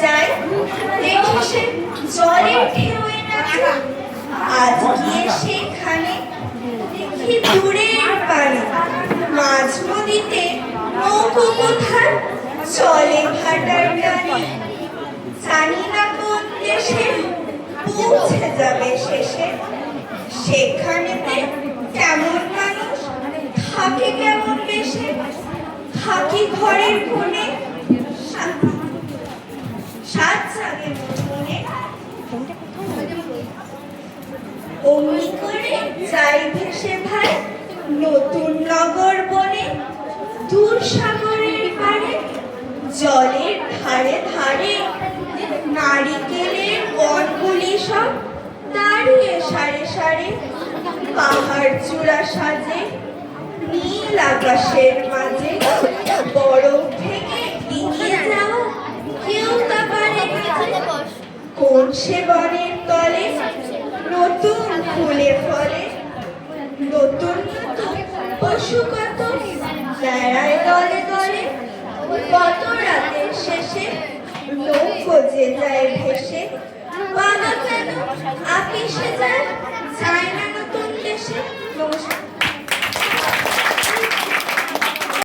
যাই দেখি সে জলের ঢেউয়ে নাচে। আজ গিয়ে সেখানে দেখি দূরের পানে মাঝ নদীতে নৌকো কোথায় চলে ভাটার টানে। জানি না কোন দেশে পৌঁছে যাবে শেষে, সেখানেতে কেমন মানুষ থাকে কেমন বেশে। থাকি ঘরের কোণে সাত জাগে মনে, অমনি করে যাই ভেসে ভাই নতুন নগর বনে। দূর সাগরের পাড়ে জলের ধারে ধারে নারিকেলের বনগুলি সব দাঁড়িয়ে সারে সারে। পাহাড় চূড়া সাজে নীল আকাশের মাঝে, বরফ থেকে ডিঙিয়ে যাওয়া কেউ তা পারে কোন সে বনের তলে নতুন ফুলে ফলে। নতুন নতুন পশু কত বেড়ায় দলে দলে, কত রাতের শেষে নৌকো যে যায় ভেসে। বাবা কেন